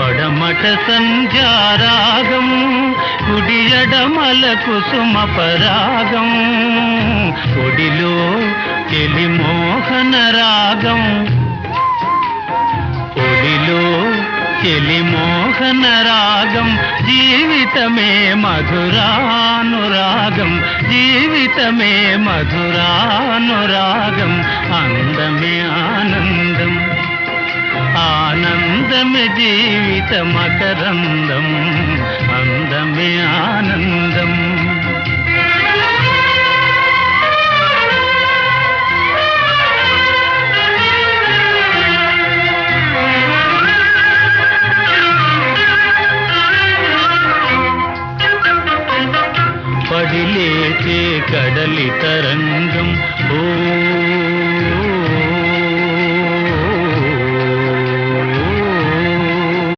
పడమట సంధ్యారాగం కుడియడమల కుసుమ పరాగం ఒడిలో చెలి మోహన రాగం ఒడిలో చెలి మోహన రాగం జీవితమే మధురానురాగం జీవితమే మధురానురాగం అందమే ఆనందం ఆనందమే జీవిత మకరందం అందమే ఆనందం పడిలేచే కడలి తరంగం ఓ